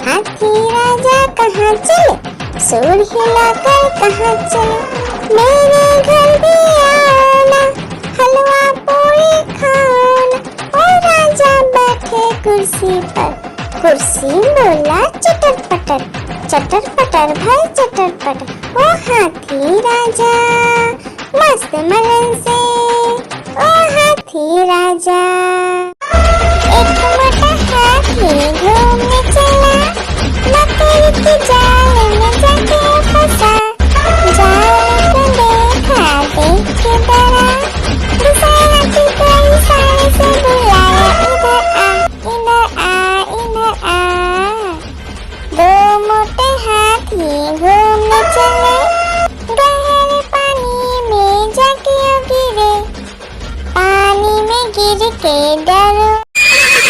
हाथी राजा कहाँ चले, सूर हिलाकर कहाँ चले। मेरे घर भी आना, हलवा पूरी खाना। ओ राजा बैठे कुर्सी पर, कुर्सी बोला चटर पटर, चटर पटर भाई चटर पटर। ओ हाथी राजा मस्त मलन से, ओ हाथी राजा। एक मोटा हाथी घूमने चला, मकड़ी के जाल में जाके फंसा। जाल को देखा देख के डरा, दूसरे हाथी को इशारे से बुलाया, इधर आ इधर आ इधर आ। दो मोटे हाथी घूमने चले, गहरे पानी में जाके गिरे। पानी में गिर के डरो,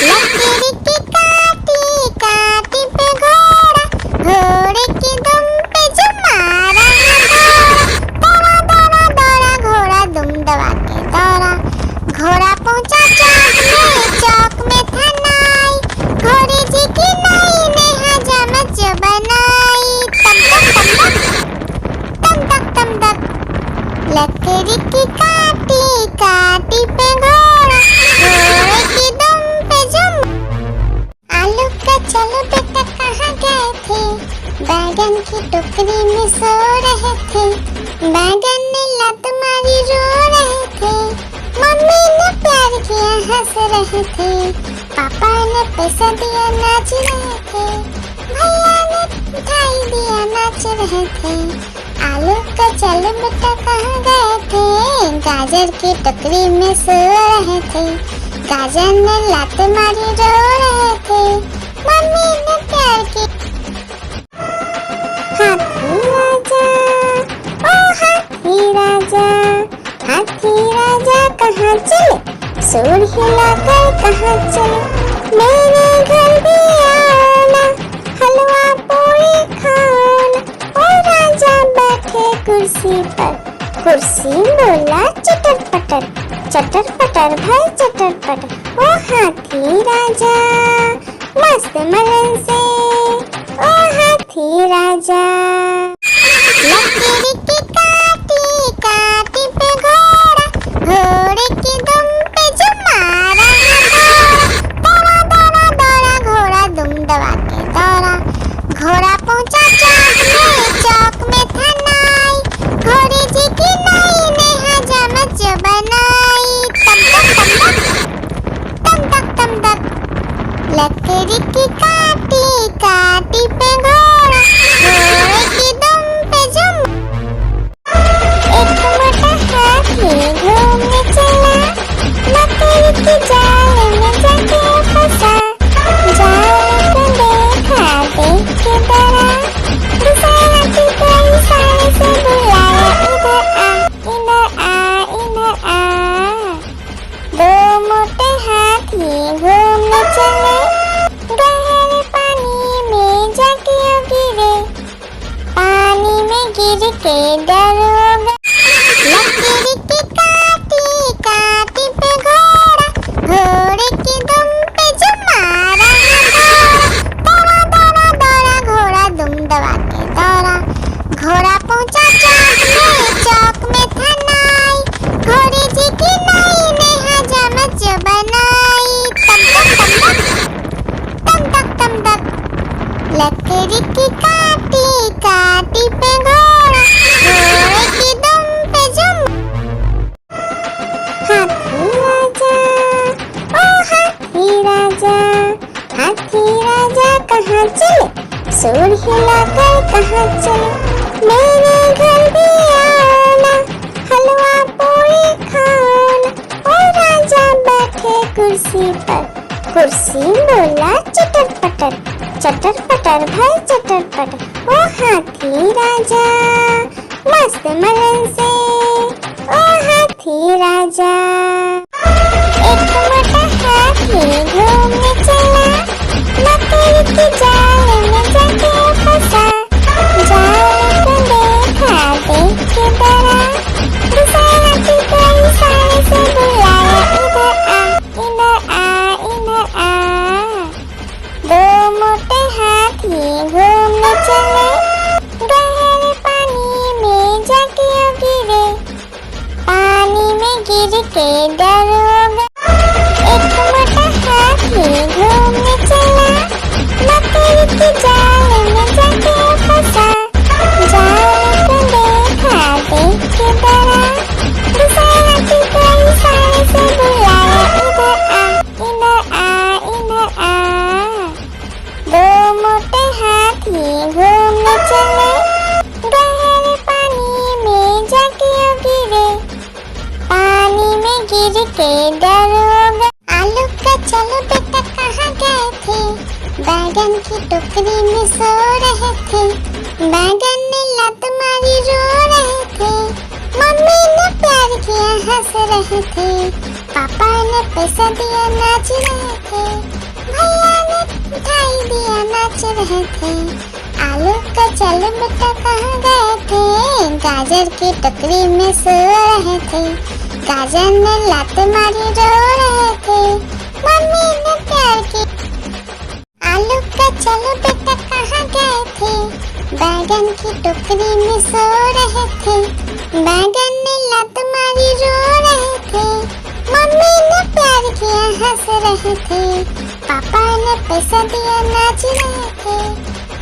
लकड़ी की काटी काटी पे घोड़ा, घोड़े की दुम पे जो मारा दौड़ा दौड़ा दौड़ा घोड़ा दुम दबा के दौड़ा। घोड़ा पहुंचा चौक में था नाई, घोड़े जी की नाई ने हजामत जो बनाई। तम तक तम तक, लकड़ी की काटी काटी पे घोड़ा, घोड़े की दुम पे जुम। आलू का चलो बेटा कहाँ गए थे, बैगन की टोकरी में सो रहे थे। बैगन ने लत मारी रो रहे थे, मम्मी ने प्यार किया हंस रहे थे। पापा ने पैसा दिया नाच रहे थे, भैया ने मिठाई दिया नाच रहे थे। आलू का चलो बेटा कहाँ गए थे, गाजर की टोकरी में सो रहे थे। गाजर ने लात मारी रो रहे थे, मम्मी ने प्यार की। हाथी राजा ओ हाथी राजा, हाथी राजा कहाँ चले, सूर हिलाकर कहाँ चले। मेरे घर भी आना, हलवा पूरी खाना। ओ राजा बैठे कुर्सी पर, कुर्सी बोला चटर पटर, चटर पटर भाई चटर पटर। ओ हाथी राजा मस्त मलन से, ओ हाथी राजा। लकड़ी की काटी काटी पे घोड़ा, घोड़े की दुम पे जो मारा दौड़ा दौड़ा दौड़ा घोड़ा दुम दबा के दौड़ा। घोड़ा पहुंचा चौक में था नाई, घोड़े जी की नाई ने हजामत जो बनाई। तम तक लकड़ी की काटी काटी पे घोड़ा, घोड़े की दुम पे जुम। एक मोटा हाथी घूमने चला, मकड़ी के जाल में जाके फंसा। जाल को देखा देख के डरा, दूसरे हाथी को इशारे से बुलाया, इधर आ इधर आ। दो मोटे हाथी घूमने चले, गहरे पानी में जाके गिरे। पानी में गिर के डरो, लकड़ी की काटी काटी पे घोड़ा, घोड़े की दुम पे जो मारा दौड़ा दौड़ा दौड़ा घोड़ा दुम दबा के दौड़ा। घोड़ा पहुंचा चौक में था नाई, घोड़े जी की नाई ने हजामत जो बनाई। तम तक लकड़ी की काटी काटी पे घोड़ा, घोड़े की दुम पे जुम। हाथी राजा ओ हाथी राजा, हाथी राजा कहाँ चले, सूर हिलाकर कहाँ चले। मेरे घर भी आना, हलवा पूरी खाना। ओ राजा बैठे कुर्सी पर, कुर्सी बोला चटर पटर, चटर पटर भाई चटर पटर। ओ हाथी राजा मस्त मलन से, ओ हाथी राजा। एक मोटा हाथी घूमने चला, मकड़ी के जाल में जाके फंसा। जाल को देखा देख के डरा, दूसरे हाथी को इशारे से बुलाया, इधर आ इधर आ इधर आ। दो मोटे हाथी बैगन की टोकरी में सो रहे थे, बैगन ने लात मारी रो रहे थे, मम्मी ने प्यार किया हंस रहे थे, पापा ने पैसा दिया नाच रहे थे, भैया ने मिठाई दिया नाच रहे थे, आलू का चल बेटा कहाँ गए थे, गाजर की टोकरी में सो रहे थे, गाजर ने लात मारी रो रहे थे, मम्मी ने प्यार की। आलू का चलो बेटा कहाँ गए थे, बैगन की टोकरी में सो रहे थे, बैगन ने लात मारी रो रहे थे, मम्मी ने प्यार किया हंस रहे थे, पापा ने पैसा दिया नाच रहे थे,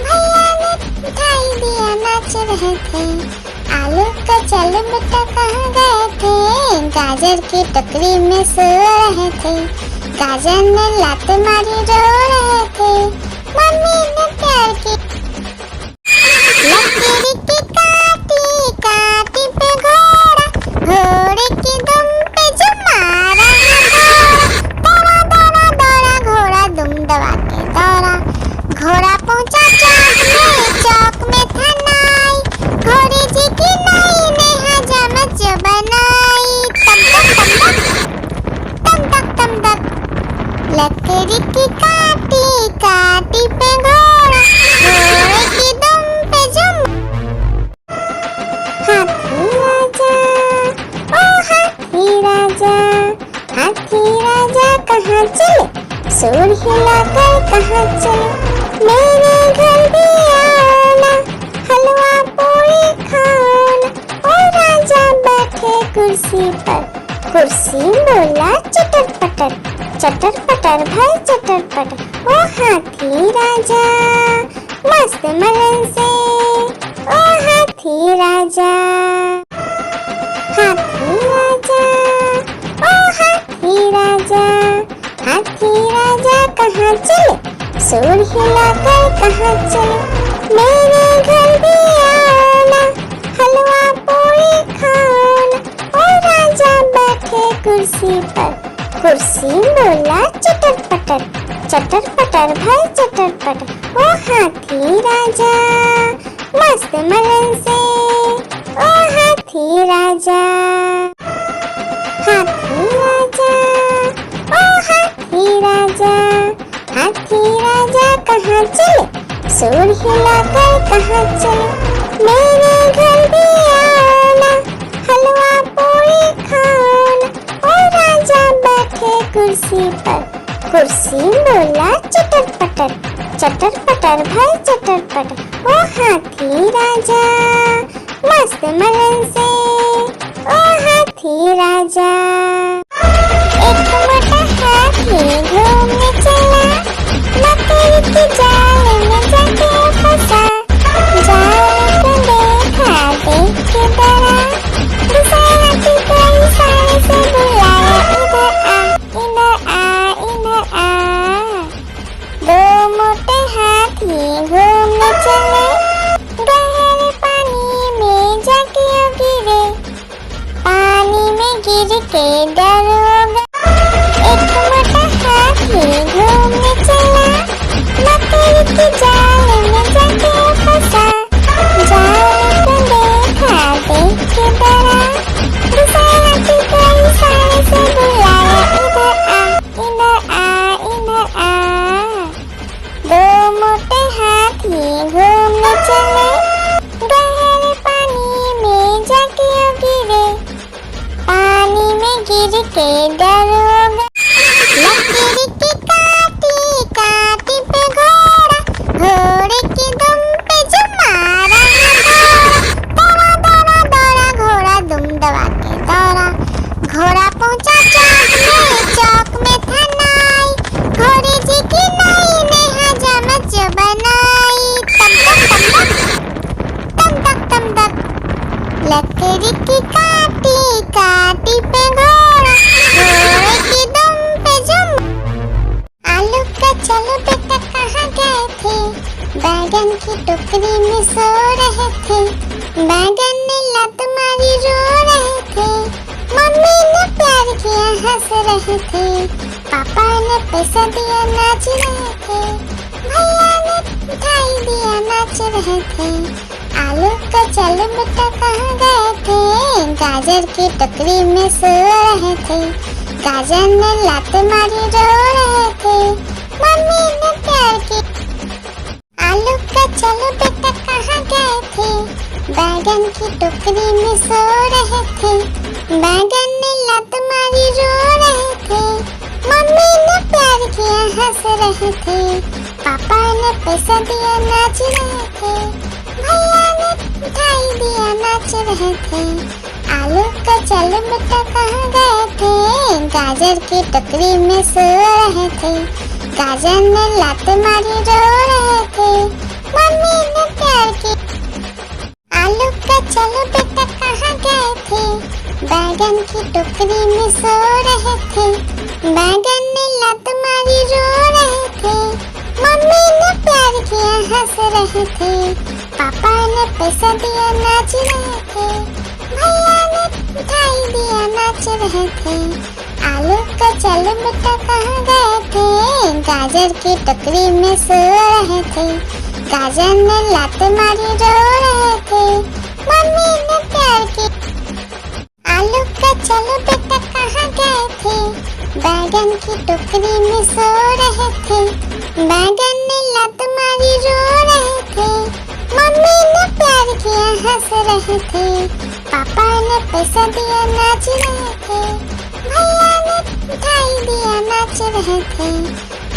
भैया ने मिठाई दिया नाच रहे थे, आलू का चलो बेटा कहाँ गए थे, गाजर की टोकरी में सो रहे थे, गाजर ने लात मारी रो रहे थे, मम्मी ने प्यार की। लकीरी की काटी काटी पे घोड़ा, घोड़े की दुम पे जो मारा दौड़ा दौड़ा दौड़ा घोड़ा दुम दबा के दौड़ा, घोड़ा पहुंचा चौक में था नाई, घोड़े जी की नाई ने हजामत जो बनाई, तम तक तम तक लकड़ी की काटी काटी पे घोड़ा, घोड़े की दुम पे जुम। हाथी राजा ओ हाथी राजा, हाथी राजा कहाँ चले, सूर हिलाकर कहाँ चले, मेरे घर भी आना, हलवा पूरी खाना, ओ राजा बैठे कुर्सी पर, कुर्सी बोला चटर पटर, चटर पटर भाई चटर पटर, ओ हाथी राजा मस्त मलन से, ओ हाथी राजा, हाथी राजा ओ हाथी राजा, हाथी राजा कहाँ चले, सूर हिलाकर कहाँ चले, मेरे घर भी आना, हलवा पूरी खाना, ओ राजा बैठे कुर्सी पर, कुर्सी बोला चटर पटर भाई चटर पटर, ओ हाथी राजा मस्त मलन से, ओ हाथी राजा, हाथी राजा ओ हाथी राजा, हाथी राजा कहाँ चले, सूर हिलाकर कहाँ चले, मेरे घर भी आना, हलवा पूरी खाना, ओ राजा बैठे कुर्सी पर, कुर्सी बोला चटर पटर भाई चटर पटर, ओ हाथी राजा मस्त मलन से, ओ हाथी राजा। एक मोटा हाथी घूमने चला, मकड़ी की जाल में जाके फंसा, जाल को देखा देख के डरा, दूसरे हाथी को इशारे से बुलाया, इधर आ इधर आ, दो मोटे हाथी घूमने चले, गहरे पानी में जाके गिरे, पानी में गिर के डर हो गया, एक मोटा हाथी घूमने चला, मकड़ी की जाल में जाके फंसा, जाल को देखा देख के डरा, दूसरे हाथी को इशारे से बुलाया, इधर आ इधर आ, दो मोटे हाथी घूमने चले, गहरे पानी में जाके गिरे, पानी में गिर के डर हो गया, लकीरी की काटी काटी पे घोड़ा, घोड़े की दुम पे जो मारा दौड़ा दौड़ा दौड़ा घोड़ा दुम दबा के दौड़ा, घोड़ा पहुंचा चौक में था नाई, घोड़े जी की नाई ने हजामत जो बनाई, तम तक लकड़ी की काटी काटी पे घोड़ा, घोड़े की दुम पे जुम। आलू का चलो बेटा कहाँ गए थे, बैगन की टोकरी में सो रहे थे, बैगन ने लात मारी रो रहे थे, मम्मी ने प्यार किया हंस रहे थे, पापा ने पैसा दिया नाच रहे थे, भैया ने मिठाई दिया नाच रहे थे। आलू का चल बेटा कहाँ गए थे, गाजर की टोकरी में सो रहे थे। गाजर ने लात मारी रो रहे थे, मम्मी ने प्यार की। आलू का चल बेटा कहाँ गए थे, बैगन की टोकरी में सो रहे थे। बैगन ने लात मारी रो रहे थे, मम्मी ने प्यार किया हंस रहे थे। पापा ने पैसा दिया नाच रहे थे, भैया ने मिठाई दिया नाच रहे थे। आलू का चल बेटा कहाँ गए थे, गाजर की टोकरी में सो रहे थे। गाजर ने लात मारी रो रहे थे, मम्मी ने प्यार की। आलू का चल बेटा कहाँ गए थे, बैगन की टोकरी में सो रहे थे। बैगन ने लात मारी रो रहे थे, मम्मी ने प्यार किया हंस रहे थे। पापा ने पैसा दिया नाच रहे थे, भैया ने मिठाई दिया नाच रहे थे। आलू का चल बेटा कहाँ गए थे, गाजर की टोकरी में सो रहे थे। गाजर ने लात मारी रो रहे थे, मम्मी ने प्यार की। आलू का चल बेटा कहाँ गए थे, बैगन की टोकरी में सो रहे थे। बैगन ने लात मारी रो रहे थे, मम्मी ने प्यार किया हंस रहे थे। पापा ने पैसा दिया नाच रहे थे, भैया ने मिठाई दिया नाच रहे थे।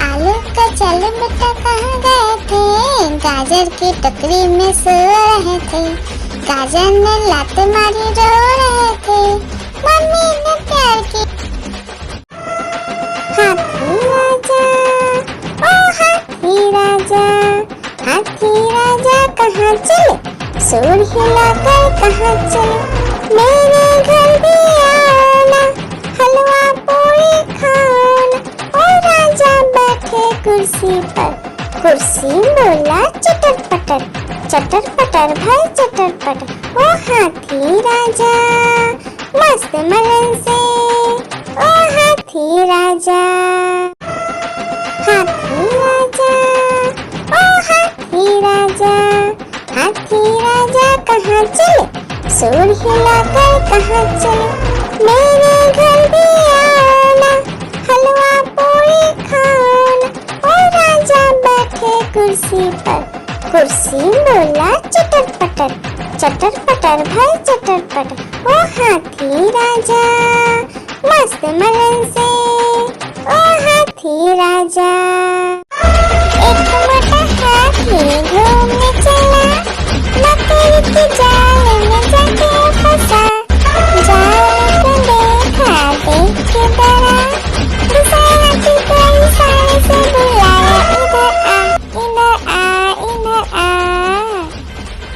आलू का चल बेटा कहाँ गए थे, गाजर की टोकरी में सो रहे थे। गाजर ने लात मारी रो रहे थे, मम्मी ने प्यार की। हाथी राजा, ओ हाथी राजा, हाथी राजा कहाँ चले, सूर हिलाकर कहाँ चले। मेरे घर भी आना, हलवा पूरी खाना। ओ राजा बैठे कुर्सी पर, कुर्सी बोला चटर पटर, चटर पटर भाई चटर पटर। ओ हाथी राजा मस्त मलन से, ओ हाथी राजा। हाथी राजा, ओ हाथी राजा, हाथी राजा कहाँ चले, सूर हिलाकर कहाँ चले। मेरे घर भी आना, हलवा पूरी खाना। ओ राजा बैठे कुर्सी पर, कुर्सी बोला चटर पटर, चटर पटर भाई चटर पटर। ओ हाथी राजा मस्त मलन से, ओ हाथी राजा। एक मोटा हाथी घूमने चला, लकड़ी के जाल में जाके फंसा। जाल को देखा देख के डरा, दूसरा हाथी को इशारे से बुलाया, इधर आ इधर आ इधर आ।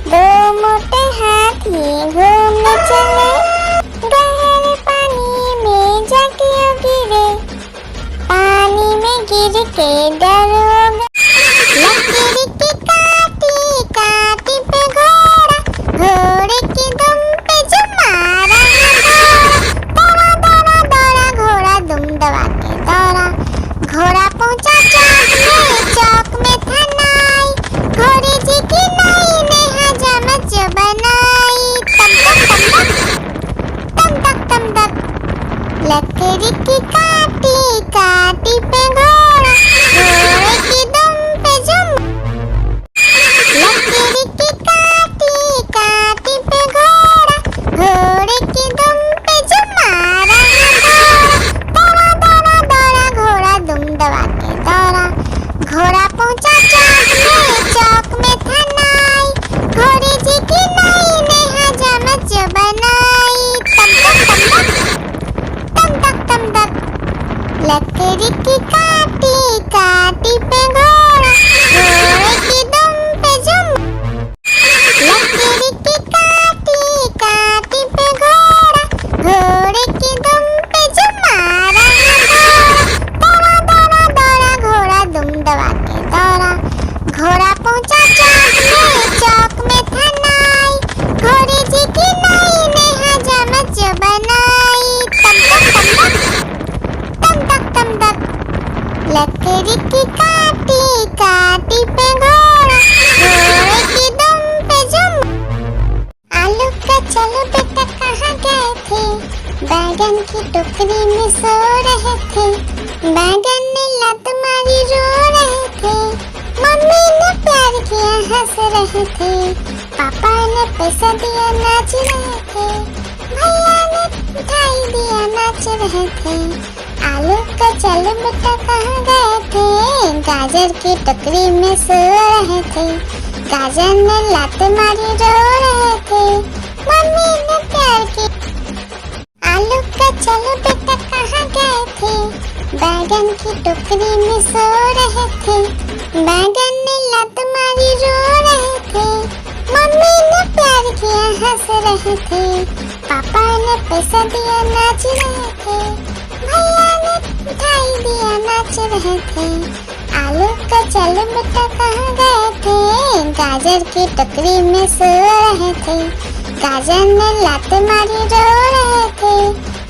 दो मोटे हाथी घूमने चले, गहरे पानी में जाके गिरे। पानी में गिर के डर हो गया, लकड़ी की काटी काटी पे घोड़ा, घोड़े की दुम पे जो मारा दौड़ा दौड़ा दौड़ा घोड़ा दुम दबा के दौड़ा। घोड़ा पहुंचा चौक में था नाई, घोड़े जी की नाई ने हजामत जो बनाई। तम तक तम तक लकड़ी की काटी काटी पे घोड़ा, घोड़े की दुम पे जो, लकड़ी की काटी काटी पे घोड़ा, घोड़े की दुम पे जो मारा दौड़ा दौड़ा दौड़ा घोड़ा दुम दबा के दौड़ा। घोड़ा पहुंचा चौक में था नाई, घोड़े जी की नाई ने हजामत जो बनाई। तम तक लकड़ी की काटी काटी पे घोड़ा, घोड़े की दुम पे जो, लकड़ी की काटी काटी पे घोड़ा, घोड़े की दुम पे जो मारा दौड़ा दौड़ा दौड़ा घोड़ा दुम दबा के दौड़ा। घोड़ा पहुंचा चौक में था नाई, घोड़े जी की नाई ने हजामत जो बनाई। तम तक लकड़ी की काटी काटी काटी पे घोड़ा, घोड़े की दुम पे जुम। आलू का चलो बेटा कहाँ गए थे, बैगन की टोकरी में सो रहे थे। बैगन ने लात मारी रो रहे थे, मम्मी ने प्यार किया हंस रहे थे, पापा ने पैसा दिया नाच रहे थे, भैया ने मिठाई दिया नाच रहे थे। आलू का चलो बेटा कहाँ गए थे, गाजर की टोकरी में सो रहे थे। गाजर ने लात मारी रो रहे थे, मम्मी ने प्यार की। आलू का चलो बेटा कहाँ गए थे, बैगन की टोकरी में सो रहे थे। बैगन ने लात मारी रो रहे थे, मम्मी ने प्यार किया हंस रहे थे, पापा ने पैसा दिया नाच रहे थे, भैया ने मिठाई दिया नाच रहे थे। आलू का चलो बेटा कहाँ गए थे, गाजर की टोकरी में सो रहे थे। गाजर ने लात मारी रो रहे थे,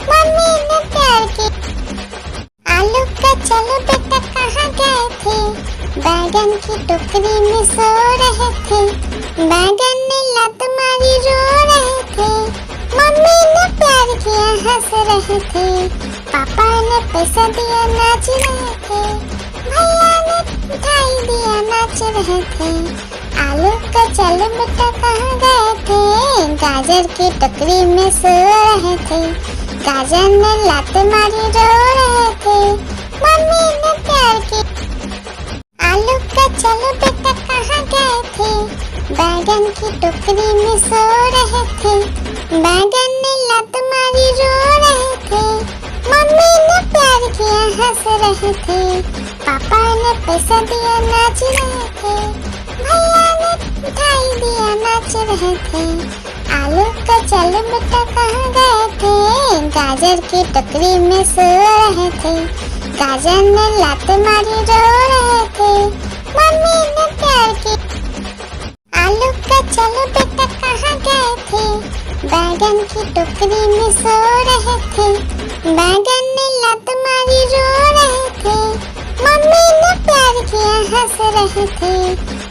मम्मी ने प्यार की। आलू का चलो बेटा कहाँ गए थे, बैगन की टोकरी में सो रहे थे। बैगन ने लात मारी रो रहे थे, मम्मी ने प्यार किया हंस रहे थे, पापा ने पैसा दिया नाच रहे थे, भैया ने मिठाई दिया नाच रहे थे। आलू का चलो बेटा कहाँ गए थे, गाजर की टोकरी में सो रहे थे। गाजर ने लात मारी रो रहे थे, मम्मी ने प्यार की। आलू का चलो बेटा कहाँ गए थे, बैगन की टोकरी में सो रहे थे। बैगन ने लात मारी रो रहे थे, मम्मी ने प्यार किया हंस रहे थे, पापा ने पैसा दिया नाच रहे थे, भैया ने मिठाई दिया नाच रहे थे। आलू का चलो बेटा कहाँ गए थे, गाजर की टोकरी में सो रहे थे। गाजर ने लात मारी रो रहे थे, मम्मी ने प्यार की। आलू का चलो बेटा कहाँ गए थे, बैगन की टोकरी में सो रहे थे। बैगन ने लात मारी रो रहे थे, मम्मी ने प्यार किया हंस रहे थे,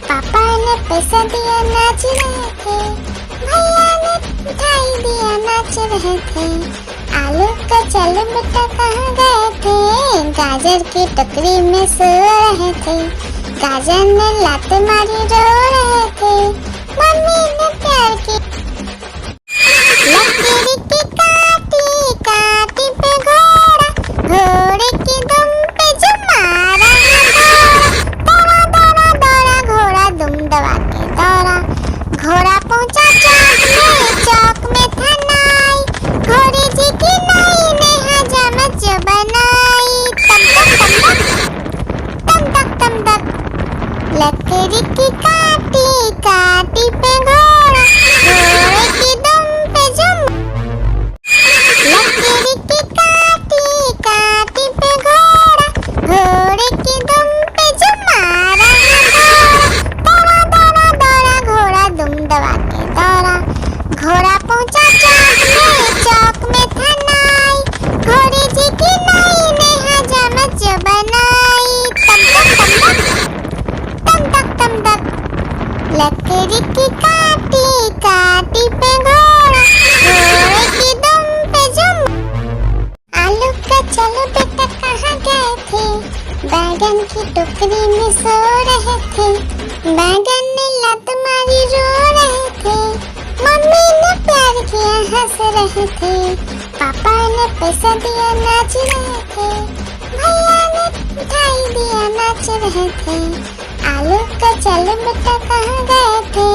पापा ने पैसा दिया नाच रहे थे, भैया ने मिठाई दिया नाच रहे थे। आलू का चलो बेटा कहाँ गए थे, गाजर की टोकरी में सो रहे थे। गाजर ने लात मारी रो रहे थे, मम्मी ने प्यार की। लकीर की काटी काटी पे घोड़ा, घोड़े की दुम पे जुम मारा घोड़ा, दौड़ा दौड़ा दौड़ा घोड़ा दुम दबा के दौड़ा। घोड़ा पहुंचा चौक में था नाई, घोड़े जी की नाई ने हजामत जो बनाई। तम तक तम तक लकड़ी की काटी काटी पे घोड़ा, घोड़े की दुम पे जुम। लकड़ी की काटी काटी पे घोड़ा, घोड़े की दुम पे जुम मारा घोड़ा, दौड़ा दौड़ा दौड़ा घोड़ा दुम दबा के दौड़ा। घोड़ा पहुंचा चौक में था नाई, घोड़े जी की नाई ने हजामत जो बनाई। तम तक लकड़ी की काटी काटी पे घोड़ा, घोड़े की दुम पे जुम। आलू का चलो बेटा कहाँ गए थे, बैगन की टोकरी में सो रहे थे। बैगन ने लात मारी रो रहे थे, मम्मी ने प्यार किया हंस रहे थे, पापा ने पैसा दिया नाच रहे थे, भैया ने मिठाई दिया नाच रहे थे। आलू का चलो बेटा कहाँ गए थे,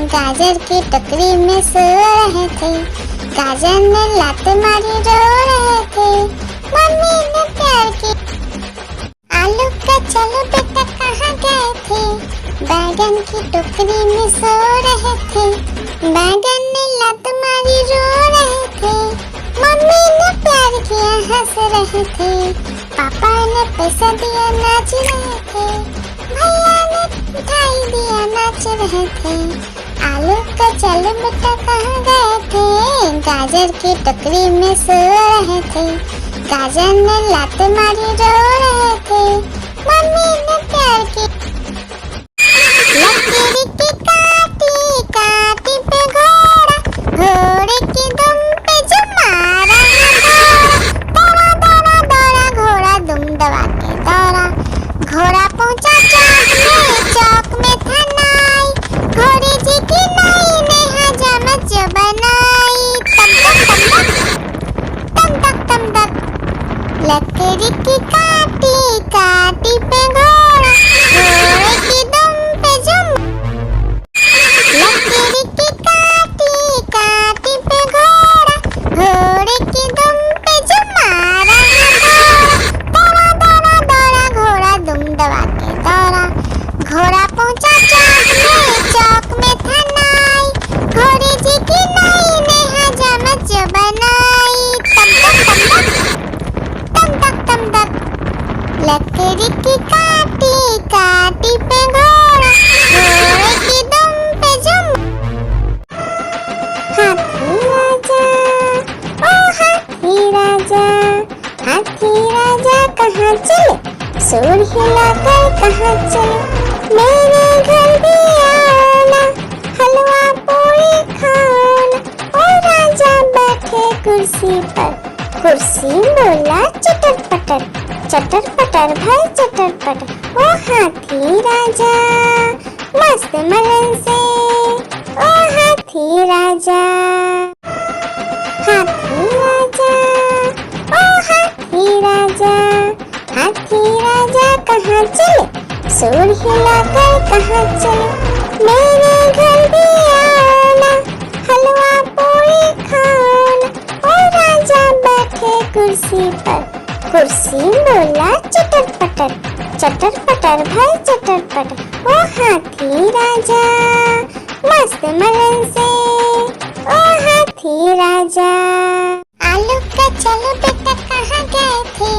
गाजर की टोकरी में सो रहे थे। गाजर ने लात मारी रो रहे थे, मम्मी ने प्यार की। आलू का चलो बेटा कहाँ गए थे, बैगन की टोकरी में सो रहे थे। बैगन ने लात मारी रो रहे थे, मम्मी ने प्यार किया हंस रहे थे, पापा ने पैसा दिया नाच रहे थे, भैया ने मिठाई दिया नाच रहे थे। आलू का चलो बेटा कहाँ गए थे, गाजर की टोकरी में सो रहे थे। गाजर ने लात मारी रो रहे थे, मम्मी ने प्यार की। लकड़ी की काटी काटी पे घोड़ा, घोड़े की दुम पे जुम। लकड़ी की काटी काटी पे घोड़ा, घोड़े की दुम पे जुम मारा घोड़ा। दौड़ा दौड़ा दौड़ा घोड़ा दुम दबा के दौड़ा। घोड़ा पहुंचा चौक में था नाई, घोड़े जी की नाई ने हजामत जो बनाई। तम तक तम तक लकड़ी की काटी काटी पे घोड़ा, घोड़े की दुम पे जुम। हाथी राजा ओ हाथी राजा, हाथी राजा कहाँ चले, सूर हिलाकर कहाँ चले। मेरे घर भी आना, हलवा पूरी खाना। ओ राजा बैठे कुर्सी पर, कुर्सी बोला चटर पटर भाई चटर पटर। ओ हाथी राजा मस्त मलन से, ओ हाथी राजा। हाथी राजा ओ हाथी राजा, हाथी राजा कहाँ चले, सूर हिलाकर कहाँ चले। मेरे घर भी आना, हलवा पूरी खाना। ओ राजा बैठे कुर्सी पर, कुर्सी बोला चटर पटर भाई चटर पटर। ओ हाथी राजा मस्त मलन से, ओ हाथी राजा। आलू का चलो बेटा कहाँ गए थे,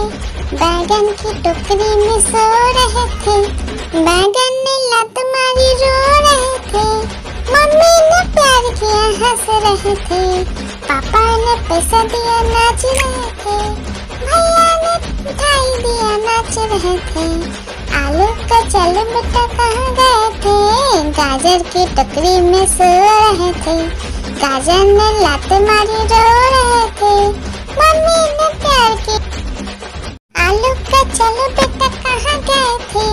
बैगन की टोकरी में सो रहे थे। बैगन ने लत मारी रो रहे थे, मम्मी ने प्यार किया हंस रहे थे। पापा ने पैसा दिया नाच रहे थे, भैया ने मिठाई दिया नाच रहे थे। आलू का चलो बेटा कहाँ गए थे, गाजर की टोकरी में सो रहे थे। गाजर ने लात मारी रो रहे थे, मम्मी ने प्यार की। आलू का चलो बेटा कहाँ गए थे,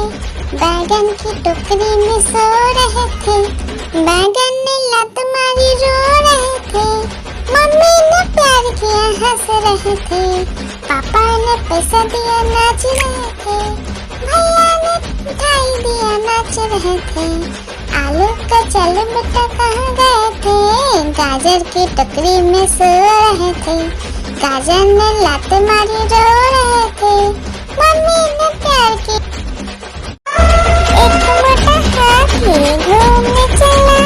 बैगन की टोकरी में सो रहे थे। बैगन ने लात मारी रो रहे थे, मम्मी ने प्यार किया हंस रहे थे। पापा ने पैसा दिया नाच रहे थे, भैया ने मिठाई दिया नाच रहे थे। आलू का चलो बेटा कहाँ गए थे, गाजर की टोकरी में सो रहे थे। गाजर ने लात मारी रो रहे थे, मम्मी ने प्यार की। एक मोटा हाथी घूमने चला,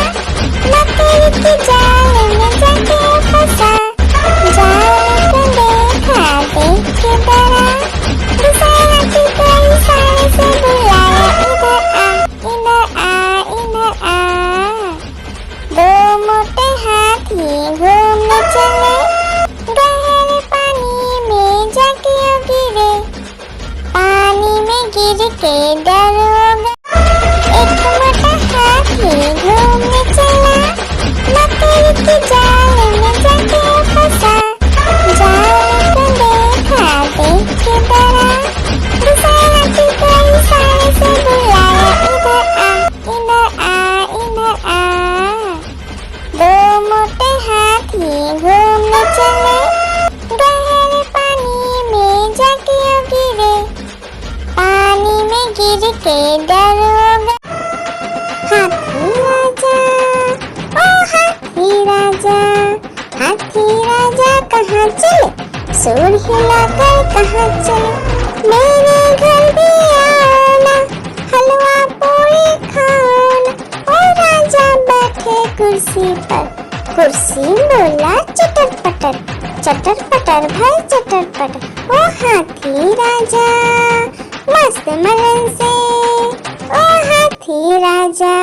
लकड़ी की जाल में जाके फंसा। जाल को देखा देख के डरा, दूसरा हाथी को इशारे से बुलाया, इधर आ इधर आ। दो मोटे हाथी घूमने चले, गहरे पानी में जाके गिरे। पानी में गिर के डर हो गया। एक मोटा हाथी घूमने चला, लकड़ी की जाल में जाके फंसा। जाल को देखा देख के डरा, दूसरा हाथी को इशारे से बुलाया, इधर आ इधर आ। दो मोटे हाथी घूमने चले, गहरे पानी में जाके गिरे। पानी में गिर के डर हो गया। हाथी राजा ओ हाथी राजा, हाथी राजा कहाँ चले, सूर हिलाकर कहाँ चले। मेरे घर भी आना, हलवा पूरी खाना। ओ राजा बैठे कुर्सी पर, कुर्सी बोला चटर पटर भाई चटर पटर। ओ हाथी राजा मस्त मलन से, ओ हाथी राजा।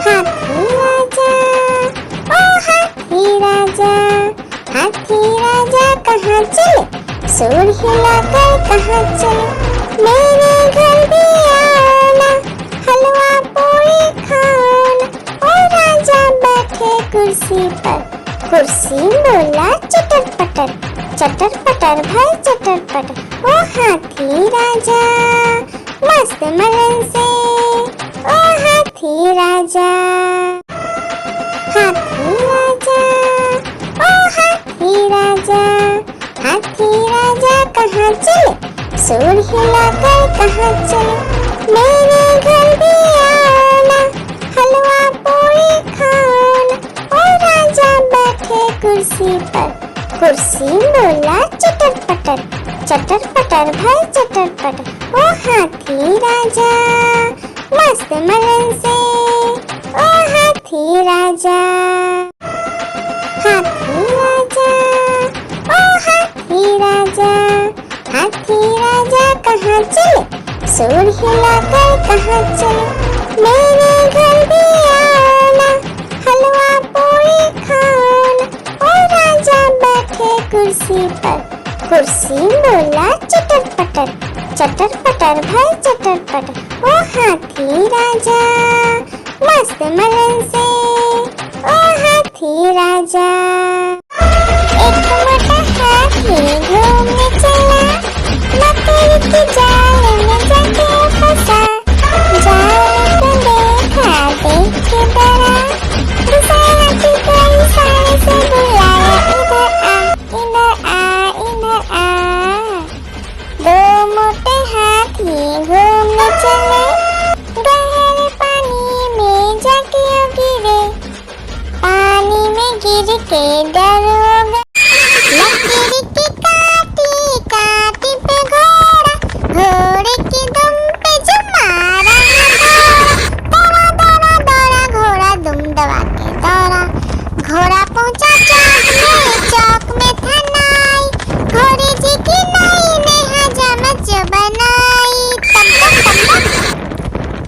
हाथी राजा ओ हाथी राजा, हाथी राजा कहाँ चले, सूर हिलाकर कहाँ चले। मेरे घर भी आना, हलवा पूरी खाना। ओ राजा बैठे कुर्सी पर, कुर्सी बोला चटर पटर भाई चटर पटर। ओ हाथी राजा मस्त मलन से, ओ हाथी राजा। हाथी राजा ओ हाथी राजा, हाथी राजा कहाँ चले, सुर हिलाकर कहाँ चले, मेरे घर भी आना, हलवा पूरी खाना। ओ राजा बैठे कुर्सी पर, कुर्सी बोला चटर पटर भाई चटर पटर। ओ हाथी राजा मस्त मलन से, ओ हाथी राजा, हाथी राजा, ओ हाथी राजा, हाथी राजा कहाँ चले, सुर हिलाकर कहाँ चले, मेरे घर भी आना, हलवा पूरी खाना। ओ राजा बैठे कुर्सी पर, कुर्सी बोला चटर पटर भाई चटर पटर। ओ हाथी राजा मस्त मलन से, ओ हाथी राजा। एक मोटा हाथी घूमने चला, मकड़ी के जाल में जाके फंसा, जाल को देखा देख के डरा, दूसरे हाथी को इशारे से बुलाया, इधर आ, इधर आ। दो मोटे हाथी घूमने चले, गहरे पानी में जाके गिरे, पानी में गिर के डर हो गया। लकड़ी की काटी काटी पे घोड़ा, घोड़े की दुम पे जो मारा दौड़ा दौड़ा दौड़ा घोड़ा दुम दबा के दौड़ा। घोड़ा पहुंचा चौक में था नाई, घोड़े जी की नाई ने हजामत जो बनाई।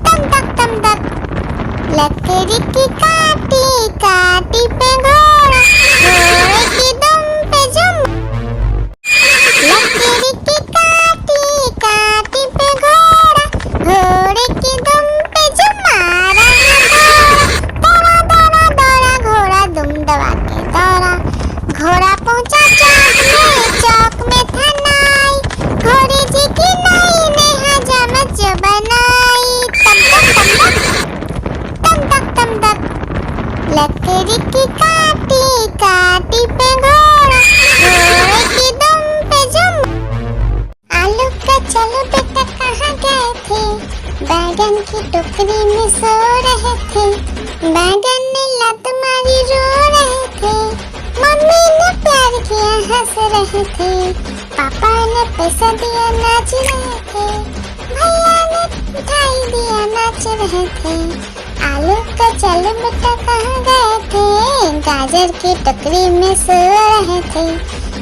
तम तक तम तक लकड़ी की काटी काटी पे घोड़ा, घोड़े की दुम पे जुम। लकड़ी की काटी काटी पे घोड़ा, घोड़े की दुम पे जुम मारा दौड़ा दौड़ा दौड़ा घोड़ा दुम दबा के दौड़ा। घोड़ा पहुंचा चौक में था नाई, घोड़े जी की नाई ने हजामत जो बनाई। तम तक लकड़ी की काटी काटी पे घोड़ा, घोड़े की दुम पे जुम। आलू का चलो बेटा कहाँ गए थे, बैगन की टोकरी में सो रहे थे, बैगन ने लत मारी रो रहे थे, मम्मी ने प्यार किया हंस रहे थे, पापा ने पैसा दिया नाच रहे थे, भैया ने मिठाई दिया नाच रहे थे। आलू का चलो बेटा कहाँ गए थे, गाजर की टोकरी में सो रहे थे,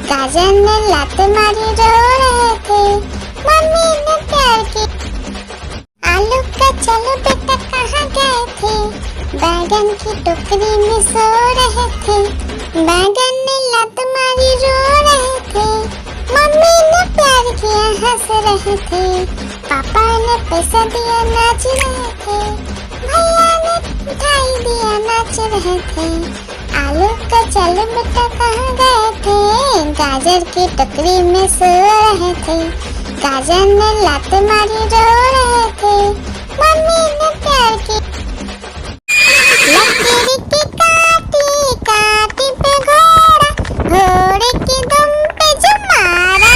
गाजर ने लात मारी रो रहे थे, मम्मी ने प्यार की। आलू का चलो बेटा कहाँ गए थे, बैगन की टोकरी में सो रहे थे, बैगन ने लात मारी रो रहे थे, मम्मी ने प्यार किया हंस रहे थे, पापा ने पैसा दिया नाच रहे थे, भैया ने मिठाई दिया नाच रहे थे। आलू का चलो बेटा कहाँ गए थे, गाजर की टोकरी में सो रहे थे, गाजर ने लात मारी रो रहे थे, मम्मी ने प्यार की। लकड़ी की काटी काटी पे घोड़ा, घोड़े की दुम पे जो मारा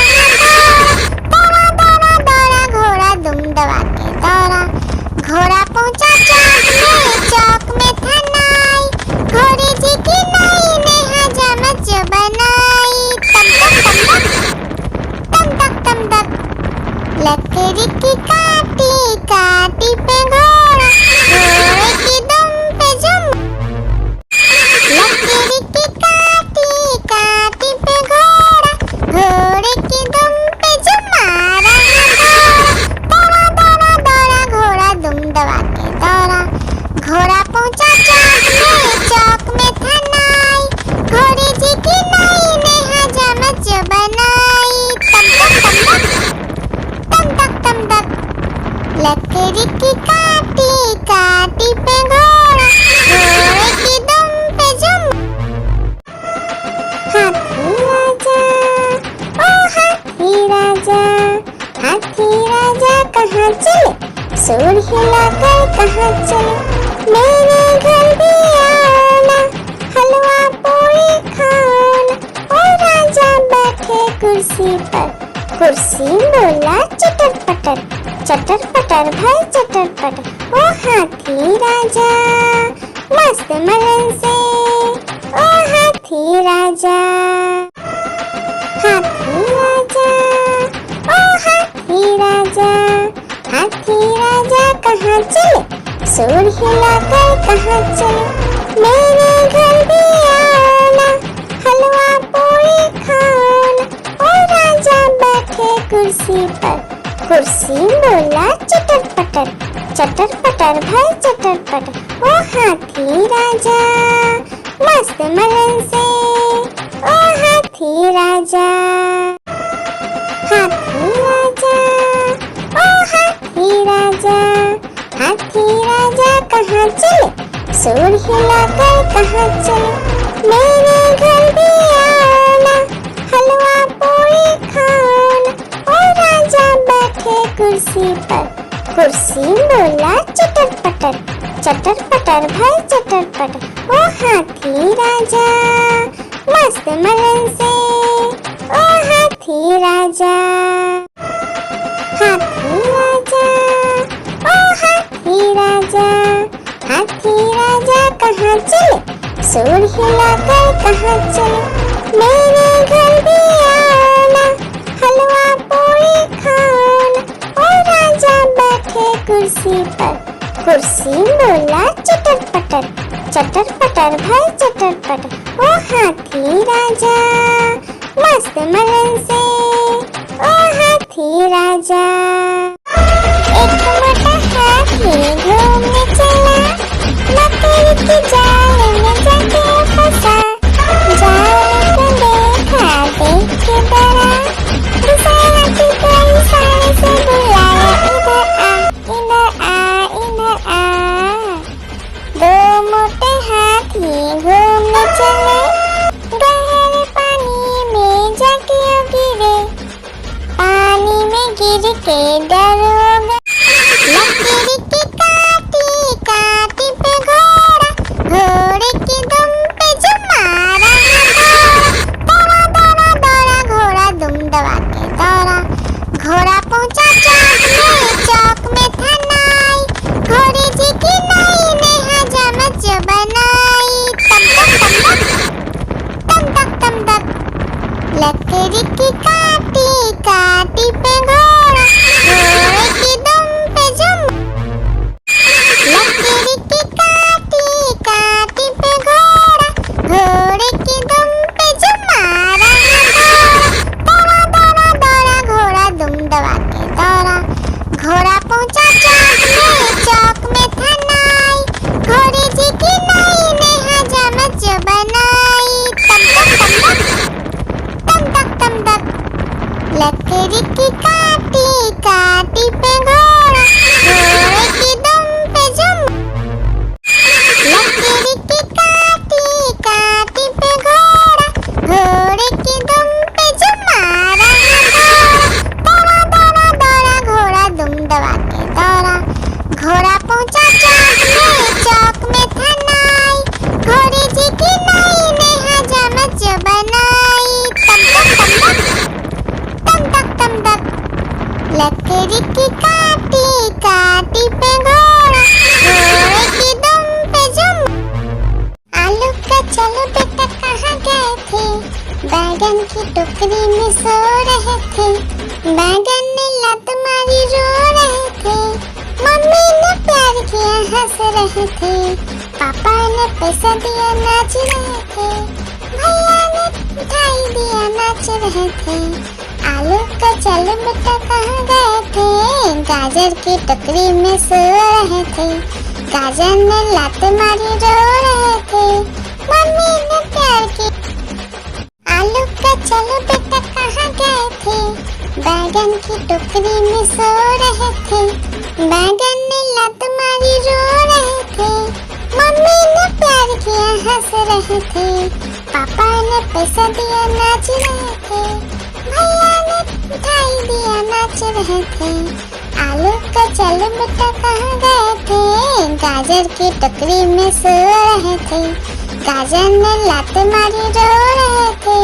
दौड़ा दौड़ा दौड़ा घोड़ा दुम दबा के दौड़ा। घोड़ा पहुंचा चौक में था नाई, घोड़े जी की नाई ने हजामत जो बनाई। तम तक लकड़ी की काटी काटी पे घोड़ा, घोड़े की दुम पे जुम। लकड़ी की काटी काटी पे घोड़ा, घोड़े की दुम पे जुम मारा दौड़ा दौड़ा दौड़ा घोड़ा दुम दबा के दौड़ा। घोड़ा पहुंचा चौक में था नाई, घोड़े जी की नाई ने हजामत जो बनाई। तम तक लकड़ी की काटी काटी पे घोड़ा, घोड़े की दुम पे जुम। हाथी राजा, ओ हाथी राजा, हाथी राजा कहाँ चले, सुर हिलाकर कहाँ चले, मेरे घर भी आना, हलवा पूरी खाना। ओ राजा बैठे कुर्सी पर, कुर्सी बोला चटर पटर भाई चटर पटर। ओ हाथी राजा मस्त मलन से, ओ हाथी राजा। हाथी राजा ओ हाथी राजा, हाथी राजा कहाँ चले, सूर हिलाकर कहाँ चले। मेरे घर भी आना, हलवा पूरी खाना। ओ राजा बैठे कुर्सी पर, कुर्सी बोला चटर पटर भाई चटर पटर। ओ हाथी राजा मस्त मलन से, ओ हाथी राजा। हाथी राजा ओ हाथी राजा, हाथी राजा कहाँ चले, सूर हिलाकर कहाँ चले। मेरे घर भी आना, हलवा पूरी खाना। ओ राजा बैठे कुर्सी पर, कुर्सी बोला चटर पटर भाई चटर पटर। ओ हाथी राजा मस्त मलन से, ओ हाथी राजा। हाथी राजा ओ हाथी राजा, हाथी राजा कहाँ चले, सूर हिलाकर कहाँ चले। मेरे घर भी आना, हलवा पूरी खाना। ओ राजा बैठे कुर्सी पर, कुर्सी बोला चटर पटर भाई चटर पटर। ओ हाथी राजा मस्त मलन से, ओ हाथी राजा। एक मोटा हाथी घूमने चला, लकड़ी के जाल में जाके फंसा। जाल को देखा देख के डरा, दूसरे हाथी को इशारे से बुलाया, इधर आ। दो मोटे हाथी घूमने चले, गहरे पानी में जाके गिरे। पानी में गिर के डर हो गया, लकड़ी की काटी पे घोड़ा, घोड़े की दुम पे जो मारा दौड़ा घोड़ा दुम दबा के दौड़ा। घोड़ा पहुंचा चौक में था नाई, घोड़े जी की नाई ने हजामत जो बनाई। तम तक लकड़ी की काटी पे घोड़ा, घोड़े की दुम पे जो, लकड़ी की काटी पे घोड़ा, घोड़े की दुम पे जो मारा दौड़ा घोड़ा दुम दबा के दौड़ा। घोड़ा पहुंचा चौक में था नाई, घोड़े जी की नाई ने हजामत जो बनाई। तम तक लकड़ी की काटी पे घोड़ा, घोड़े की दुम पे जो, लकड़ी की काटी पे घोड़ा, घोड़े की दुम पे जो मारा दौड़ा घोड़ा दुम दबा के दौड़ा। घोड़ा पहुंचा चौक में था नाई, घोड़े जी की नाई ने हजामत जो बनाई। तम तक लकड़ी की काटी पे घोड़ा, घोड़े की दुम पे जो। आलू का चलो बेटा कहाँ गए थे, बैगन की टोकरी में सो रहे थे। बैगन ने लत मारी रो रहे थे, मम्मी ने प्यार किया हंस रहे थे। पापा ने पैसा दिया नाच रहे थे, भैया ने मिठाई दिया नाच रहे थे। आलू का चलो बेटा कहाँ गए थे, गाजर की टोकरी में सो रहे थे। गाजर ने लात मारी रो रहे थे, मम्मी ने प्यार की। आलू का चलो बेटा कहाँ गए थे, बैगन की टोकरी में सो रहे थे। बैगन ने लात मारी रो रहे थे, मम्मी ने प्यार किया हंस रहे थे। पापा ने पैसा दिया नाच रहे थे, भैया ने मिठाई दिया नाच रहे थे। आलू का चलो बेटा कहाँ गए थे, गाजर की टोकरी में सो रहे थे। गाजर ने लात मारी रो रहे थे,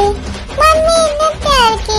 मम्मी ने प्यार की।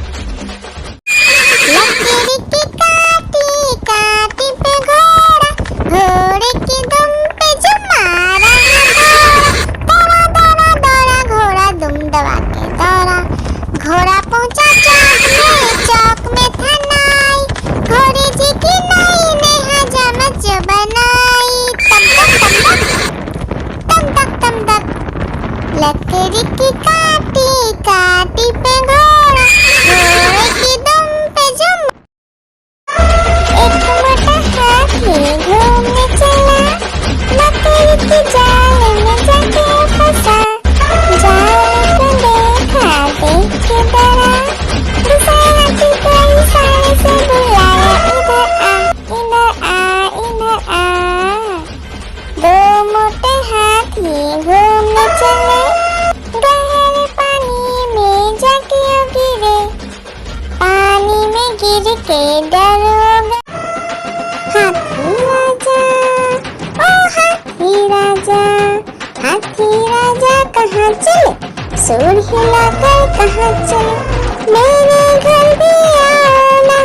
सूर हिलाकर कहाँ चले, मेरे घर भी आना,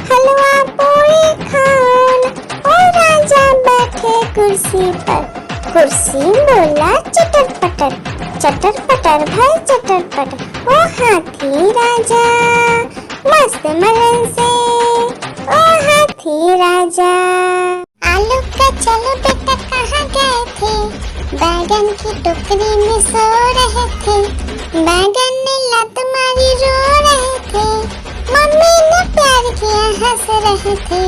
हलवा पूरी खाना। ओ राजा बैठे कुर्सी पर, कुर्सी बोला चटर पटर, चटर पटर भाई चटर पटर। ओ हाथी राजा मस्त मलन से, ओ हाथी राजा। आलू का चलो बेटा कहाँ गए थे, बैगन की टोकरी में सो रहे थे, बैगन ने लत मारी रो रहे थे, मम्मी ने प्यार किया हंस रहे थे,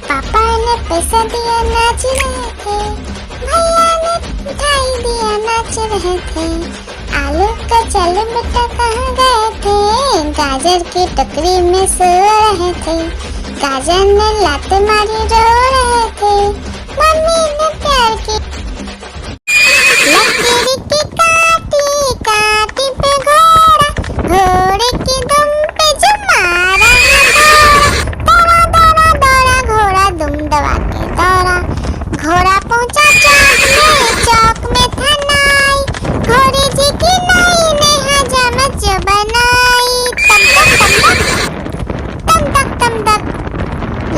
पापा ने पैसा दिया नाच रहे थे, भैया ने मिठाई दिया नाच रहे थे। आलू का चलो बेटा कहाँ गए थे, गाजर की टोकरी में सो रहे थे, गाजर ने लात मारी रो रहे थे, मम्मी ने प्यार की। लकीर की काटी काटी पे घोड़ा, घोड़े की दुम पे जो मारा दौड़ा दौड़ा दौड़ा घोड़ा दुम दबा के दौड़ा, घोड़ा पहुंचा चौक में था नाई, घोड़े जी की नाई ने हजामत जो बनाई, तम तक तम तक।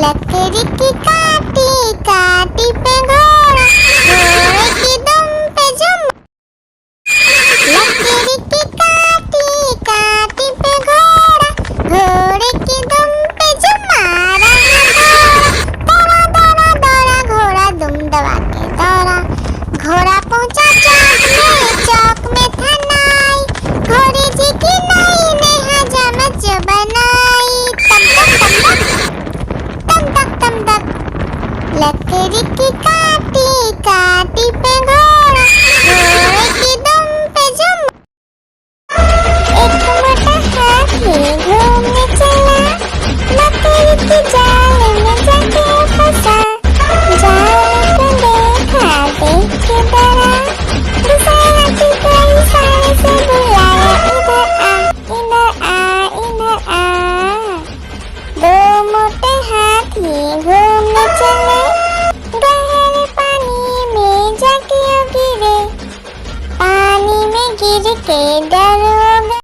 लकड़ी की काटी काटी पे घोड़ा, घोड़े की दुम पे जो, लकड़ी की काटी काटी पे घोड़ा, घोड़े की दुम पे जो मारा दौड़ा दौड़ा दौड़ा घोड़ा दुम दबा के दौड़ा, घोड़ा पहुंचा चौक में था नाई, घोड़े जी की नाई ने हजामत जो बनाई, तम तक। लकड़ी की काटी काटी पे घोड़ा, घोड़े की दुम पे जो, एक मोटा हाथी घूमने चला, लकड़ी की जाल में जाके फंसा, जाल को देखा देख के डरा, दूसरे हाथी को इशारे से बुलाया, इधर आ इधर आ। दो मोटे हाथी घूमने चले, गहरे पानी में जाके गिरे, पानी में गिर के डर हो गए।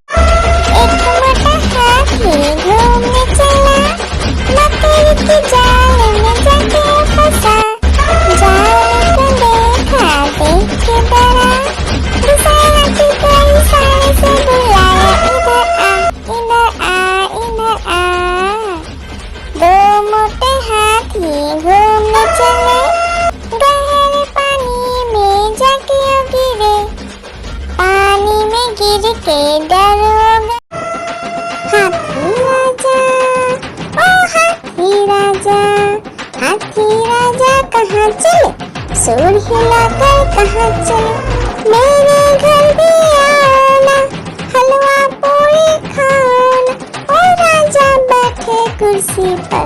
एक मोटा हाथी घूमने चला, लकड़ी की जाल में जाके फंसा, जाल को देखा देख के डरा, दूसरे हाथी को इशारे से बुलाया, इधर आ इधर आ। दो मोटे हाथी घूमने चले, गहरे पानी में जाके गिरे, पानी में गिर के डर हो गए। हाथी राजा ओ हाथी राजा, हाथी राजा कहाँ चले, सूर हिलाकर कहाँ चले, मेरे घर भी आना, हलवा पूरी खाना। ओ राजा बैठे कुर्सी पर,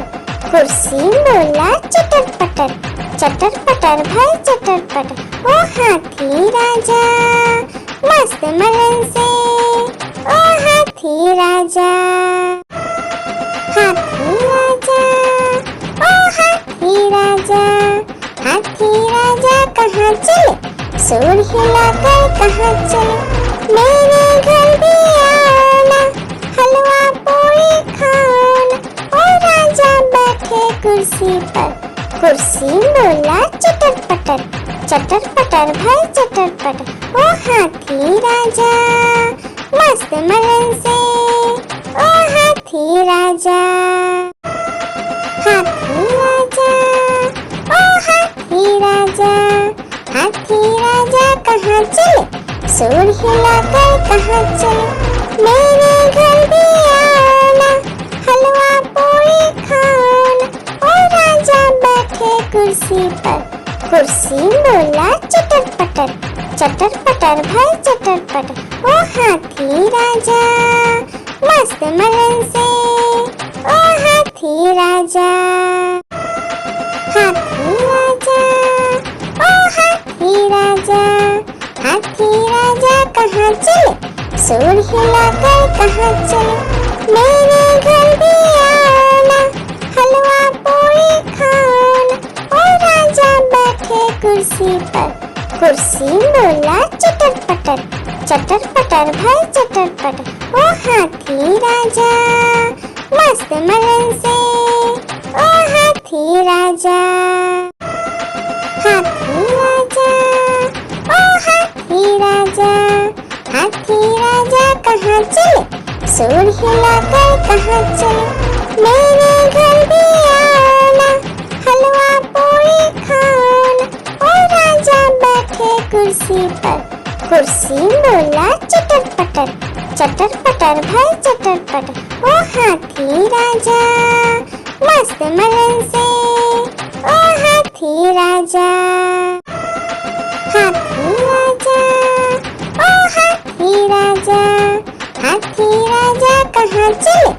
कुर्सी बोला चटर पटर भाई चटर पटर। ओ हाथी राजा मस्त मलन से, ओ हाथी राजा। हाथी राजा ओ हाथी राजा, हाथी राजा कहाँ चले, सूर हिलाकर कहाँ चले, मेरे घर भी आना, हलवा पूरी खाना। ओ राजा बैठे कुर्सी पर, कुर्सी बोला चटर पटर भाई चटर पटर। ओ हाथी राजा मस्त मलन से, ओ हाथी राजा। हाथी राजा ओ हाथी राजा, हाथी राजा कहाँ चले, सूर हिलाकर कहाँ चले, मेरे घर भी आना, हलवा पूरी खाना। ओ राजा बैठे कुर्सी पर, कुर्सी बोला चटर पटर भाई चटर पटर। ओ हाथी राजा मस्त मलन से, ओ हाथी राजा। हाथी राजा ओ हाथी राजा, हाथी राजा कहाँ चले, सूर हिलाकर कहाँ चले, मेरे घर भी आना, हलवा पूरी खाना। ओ राजा बैठे कुर्सी पर, कुर्सी बोला चटर चटर पटर भाई चटर पटर, ओ हाथी राजा मस्त मलन से, ओ हाथी राजा। हाथी राजा, ओ हाथी राजा, हाथी राजा कहाँ चले, सूर हिलाकर कहाँ चले, मेरे घर भी आना, हलवा पूरी खाना। ओ राजा बैठे कुर्सी पर, कुर्सी बोला चटर पटर भाई चटर पटर, ओ हाथी राजा मस्त मलन से, ओ हाथी राजा। हाथी राजा, ओ हाथी राजा, हाथी राजा कहाँ चले,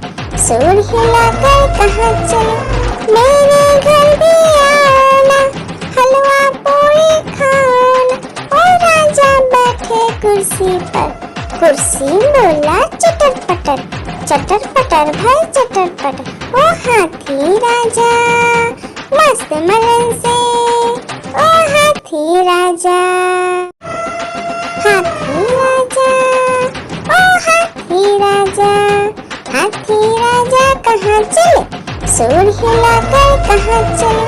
सूर हिलाकर कहाँ चले, मेरे घर भी आना, हलवा पूरी खाना। ओ राजा बैठे कुर्सी पर, कुर्सी बोला चटर पटर भाई चटर पटर, ओ हाथी राजा मस्त मलन से, ओ हाथी राजा। हाथी राजा, ओ हाथी राजा, हाथी राजा कहाँ चले, सूर हिलाकर कहाँ चले,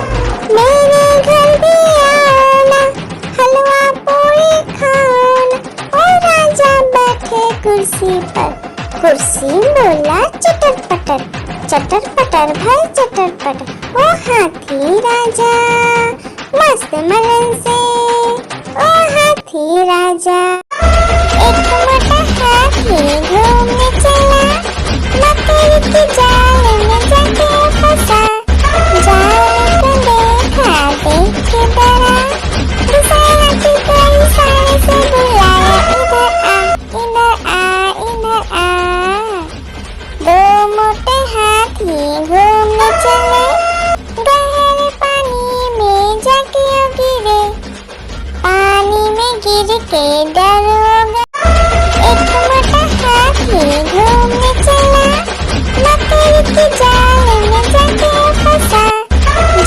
मेरे घर भी आना, हलवा पूरी खाना। ओ राजा बैठे कुर्सी पर, कुर्सी बोला चटर पटर भाई चटर पटर, ओ हाथी राजा मस्त मलन से, ओ हाथी राजा। एक मोटा हाथी घूमने चला, मकड़ी की जाल में जाके फंसा, जाल को देखा देख के डरा, दूसरे हाथी को इशारे से बुलाया, इधर आ इधर आ। दो मोटे हाथी घूमने चले, गहरे पानी में जाके गिरे, पानी में गिर के डर हो गया। एक मोटा हाथी घूमने चला, मकड़ी की जाल में जाके फंसा,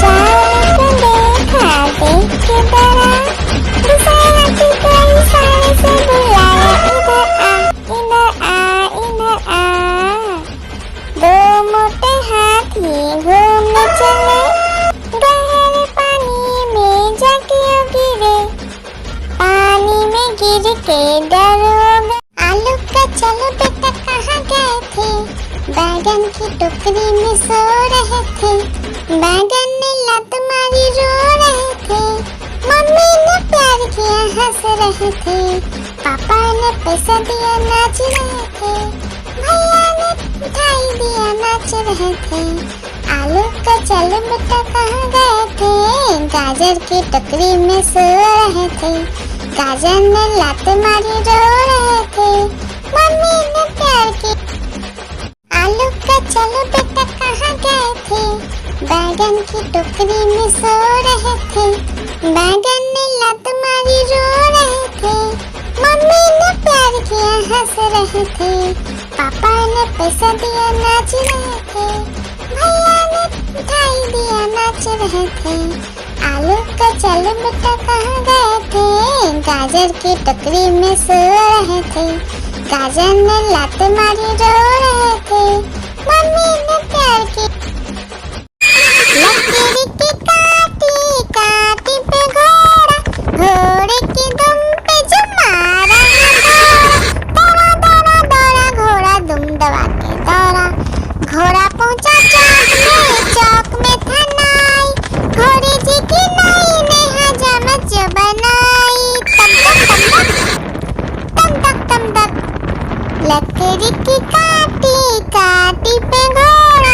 जाल को देखा देख के डरा, दूसरे हाथी को इशारे से बुलाया, इधर आ इधर आ। दो मोटे हाथी घूमने चले, गहरे पानी में जाके गिरे, पानी में गिर के डर हो गया। आलू का चलो बेटा कहाँ गए थे, बैगन की टोकरी में सो रहे थे, बैगन ने लत मारी रो रहे थे, मम्मी ने प्यार किया हंस रहे थे, पापा ने पैसा दिया नाच रहे थे, भैया ने मिठाई दिया नाच रहे थे। आलू का चलो बेटा कहाँ गए थे, गाजर की टोकरी में सो रहे थे, गाजर ने लात मारी रो रहे थे, मम्मी ने प्यार की। आलू का चलो बेटा कहाँ गए थे, बैगन की टोकरी में सो रहे थे, बैगन ने लात मारी रो रहे थे, मम्मी ने प्यार किया हंस रहे थे, पापा ने पैसा दिया नाच रहे थे, भैया ने मिठाई दिया नाच रहे थे। आलू का चलो बेटा कहाँ गए थे, गाजर की टोकरी में सो रहे थे, गाजर ने लात मारी रो रहे थे, मम्मी ने प्यार की। लकड़ी की काटी काटी पे घोड़ा, घोड़े की दुम पे जमा रहा घोड़ा, दौड़ा दौड़ा घोड़ा दुम दबा के दौड़ा, घोड़ा पहुंचा चौक में था नाई, घोड़े जी की नाई ने हजामत जो बनाई, तम तक लकड़ी की काटी काटी पे घोड़ा,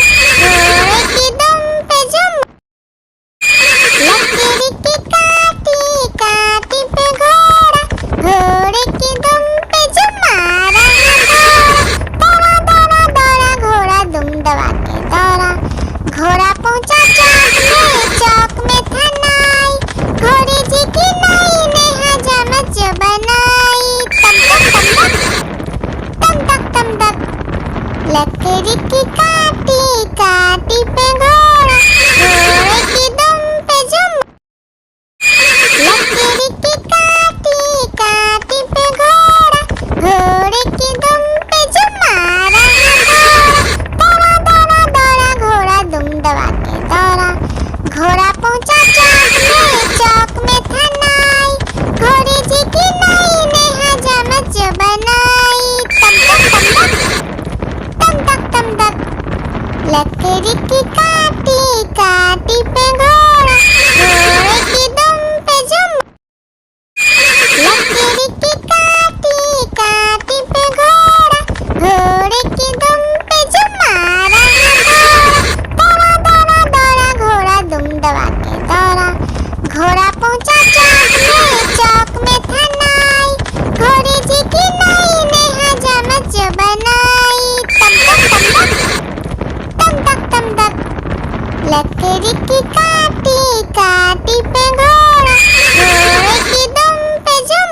रिक्की काटी काटी पे घोड़ा, घोड़े की दुम पे जुम।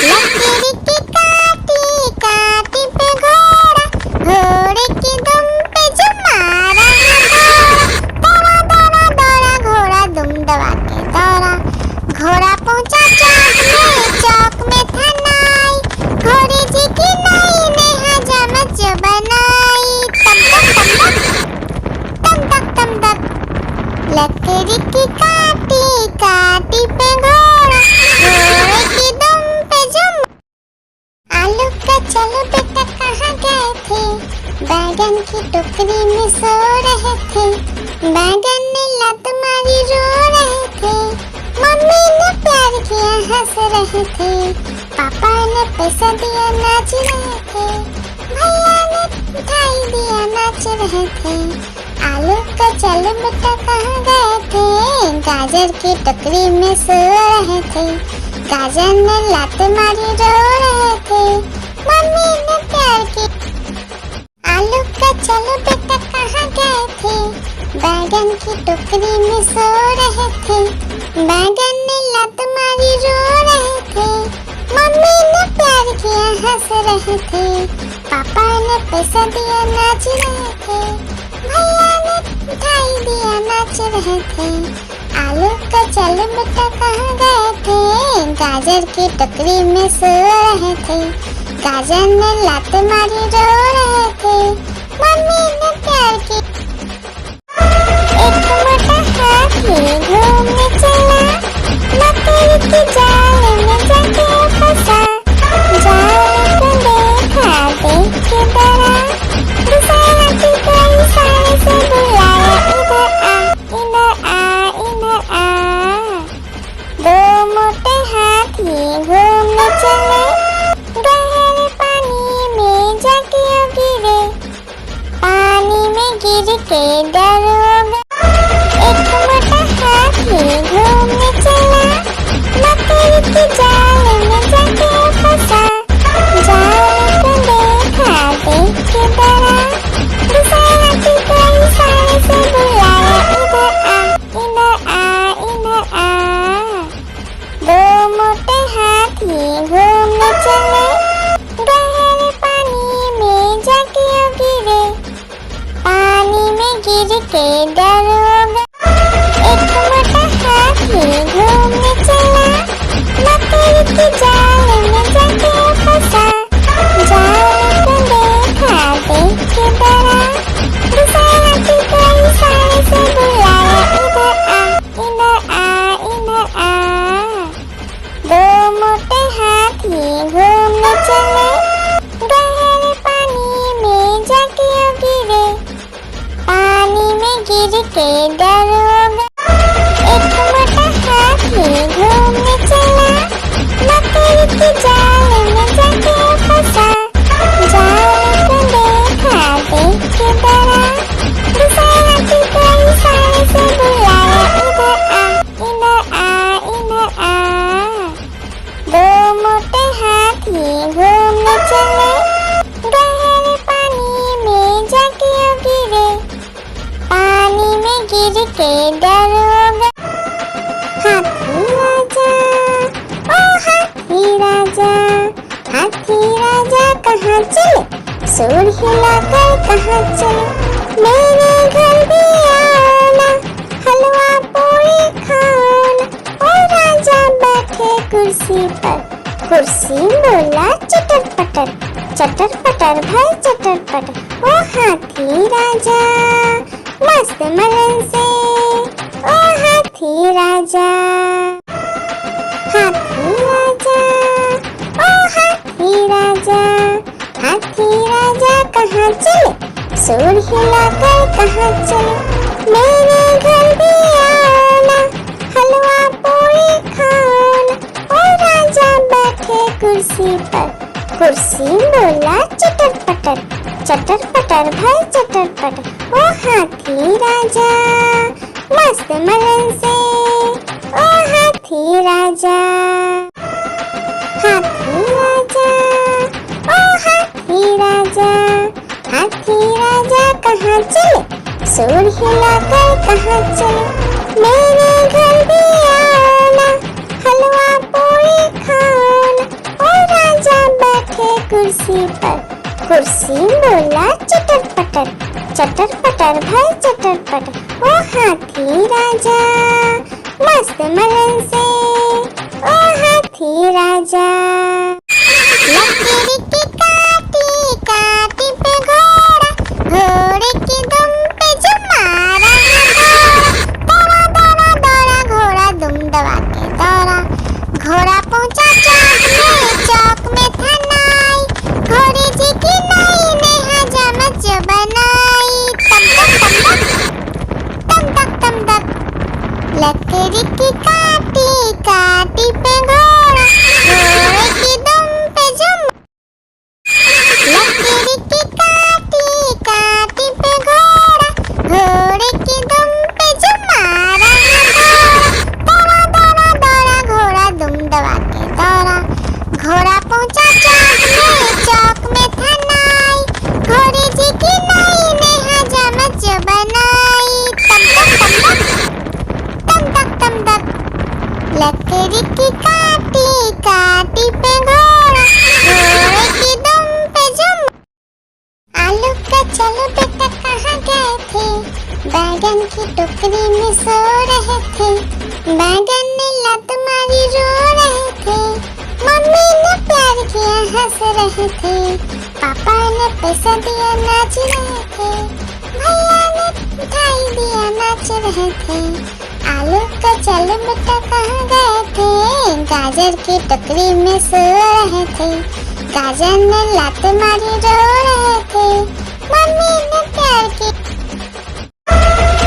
लकी रिक्की काटी काटी पे घोड़ा, घोड़े की दुम पे जुम मारा है घोड़ा। दौड़ा दौड़ा दौड़ा घोड़ा दुम दबा के दौड़ा, घोड़ा पहुंचा चौक में था नाई, घोड़े जी की नाई ने हजामत जो बनाई। तम तक तम तक लकड़ी की काटी काटी पे घोड़ा, घोड़े की दुम पे जुम। आलू का चलो बेटा कहाँ गए थे, बैगन की टोकरी में सो रहे थे, बैगन ने लत मारी रो रहे थे, मम्मी ने प्यार किया हंस रहे थे, पापा ने पैसा दिया नाच रहे थे, भैया ने मिठाई दिया नाच रहे थे। आलू का चलो बेटा कहाँ गए थे, गाजर की टोकरी में सो रहे थे, गाजर ने लात मारी रो रहे थे, मम्मी ने प्यार की। आलू का चलो बेटा कहाँ गए थे, बैगन की टोकरी में सो रहे थे, बैगन ने लात मारी रो रहे थे, मम्मी ने प्यार किया हंस रहे थे, पापा ने पैसा दिया नाच रहे थे, भैया ने मिठाई दिया नाच रहे थे। आलू का चलो बेटा कहाँ गए थे, गाजर की टोकरी में सो रहे थे, गाजर ने लात मारी रो रहे थे, मम्मी ने प्यार की। एक मोटा हाथी घूमने चला, मकड़ी की जाल में जाके फंसा, जाल को देखा देख के डरा, दूसरे हाथी को इशारे से बुलाया, इधर आ इधर आ इधर आ। दो मोटे हाथी घूमने चले, गहरे पानी में जाके गिरे, पानी में गिर के डर हो गया। एक मोटा हाथी घूमने चला, मकड़ी की जाल में जाके फंसा, जाल को देखा देख के डरा, दूसरे हाथी को इशारे से बुलाया, इधर आ इधर आ इधर आ। दो मोटे हाथी घूमने चले, गहरे पानी में जाके गिरे, पानी में गिर के डर हो गया। एक मोटा हाथी घूमने चला, मकड़ी की जाल में जाके फंसा, जाल को देखा देख के डरा, दूसरे हाथी को इशारे से बुलाया, इधर आ इधर आ। दो मोटे हाथी घूमने चले, गहरे पानी में जाके गिरे, पानी में गिर के डर हो गया। एक मोटा हाथी घूमने चला, मकड़ी की जाल में जाके फंसा, जाल को देखा देख के डरा, दूसरे हाथी को इशारे से बुलाया, इधर आ इधर आ। दो मोटे हाथी घूमने चले, गहरे पानी में जाके गिरे, पानी में गिर के डर हो गया। हाथी राजा ओ हाथी राजा, हाथी राजा कहाँ चले, सूर हिलाकर कहाँ चले, मेरे घर भी आना, हलवा पूरी खाना। ओ राजा बैठे कुर्सी पर, कुर्सी बोला चटर पटर, चटर पटर भाई चटर पटर। ओ हाथी राजा मस्त मलन से, ओ हाथी राजा, हाथी राजा ओ हाथी राजा, हाथी राजा कहाँ चले, सूर हिलाकर कहाँ चले, मेरे घर भी आना, हलवा पूरी खाना। ओ राजा बैठे कुर्सी पर, कुर्सी बोला चटर पटर भाई चटर पटर। ओ हाथी राजा मस्त मलन से, ओ हाथी राजा, हाथी राजा ओ हाथी राजा, हाथी राजा कहाँ चले, सूर हिलाकर कहाँ चले, मेरे घर भी आना, हलवा पूरी खाना। ओ राजा बैठे कुर्सी पर, कुर्सी बोला चटर पटर, चटर पटर भाई चटर पटर। ओ हाथी राजा मस्त मलन से, ओ हाथी राजा। लकड़ी की काटी काटी पे घोड़ा, घोड़े की दुम पे जो मारा दौड़ा दौड़ा दौड़ा घोड़ा दुम दबा के दौड़ा। घोड़ा पहुंचा चौक में था नाई, घोड़े जी की नाई ने हजामत जो बनाई। तम तक तम तक लकड़ी की काटी काटी पे घोड़ा, घोड़े की दुम पे जो लकड़ी की काटी काटी पे घोड़ा, घोड़े की दुम पे जो मारा दौड़ा दौड़ा दौड़ा घोड़ा दुम दबा के दौड़ा। घोड़ा पहुंचा चौक में था नाई, घोड़े जी की नाई ने हजामत जो बनाई। तम तक लकड़ी की काटी काटी पे घोड़ा, घोड़े की दुम पे जो। आलू का चलो बेटा कहाँ गए थे, बैगन की टोकरी में सो रहे थे, बैगन ने लत मारी रो रहे थे, मम्मी ने प्यार किया हंस रहे थे, पापा ने पैसा दिया नाच रहे थे, भैया ने मिठाई दिया नाच रहे थे। आलू का चलो बेटा कहाँ गए थे, गाजर की टोकरी में सो रहे थे, गाजर ने लात मारी रो रहे थे, मम्मी ने प्यार की।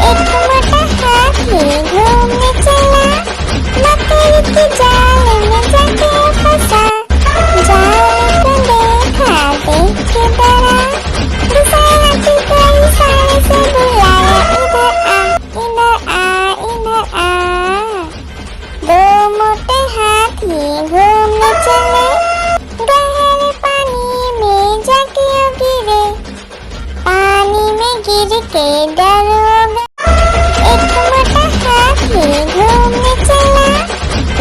एक मोटा हाथी घूमने चला, मकड़ी की जाल में जाके फंसा, जाल को देखा देख के डरा, दूसरे हाथी को इशारे से बुलाया, इधर आ इधर आ इधर आ। दो मोटे हाथी घूमने चले, गहरे पानी में जाके गिरे, पानी में गिर के डर हो गए। एक मोटा हाथी घूमने चला,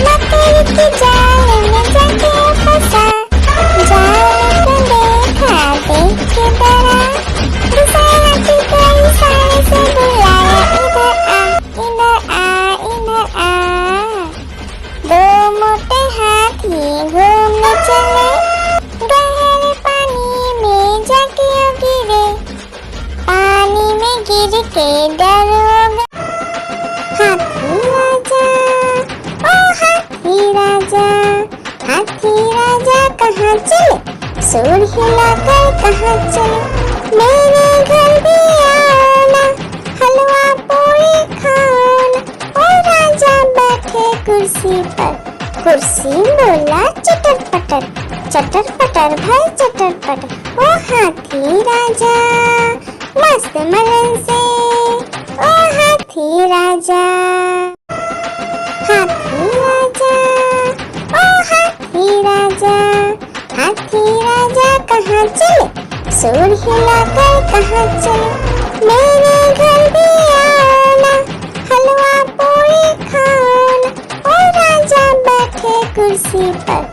मकड़ी की जाल में जाके फंसा, जाल को देखा देख के डरा, दूसरे हाथी को इशारे से बुलाया, इधर आ इधर आ इधर आ। दो मोटे हाथी घूमने चले, गहरे पानी में जाके गिरे, पानी में गिर के डर हो गए। हाथी राजा ओ हाथी राजा, हाथी राजा कहाँ चले, सूर हिलाकर कहाँ चले, मेरे घर भी आना, हलवा पूरी खाना। ओ राजा बैठे कुर्सी पर, कुर्सी बोला चटर पटर, चटर पटर भाई चटर पटर। ओ हाथी राजा मस्त मलन से, ओ हाथी राजा। हाथी राजा ओ हाथी राजा, हाथी राजा कहाँ चले, सूर हिलाकर कहाँ चले, मेरे घर भी आना, हलवा पूरी खाना। ओ राजा बैठे कुर्सी पर,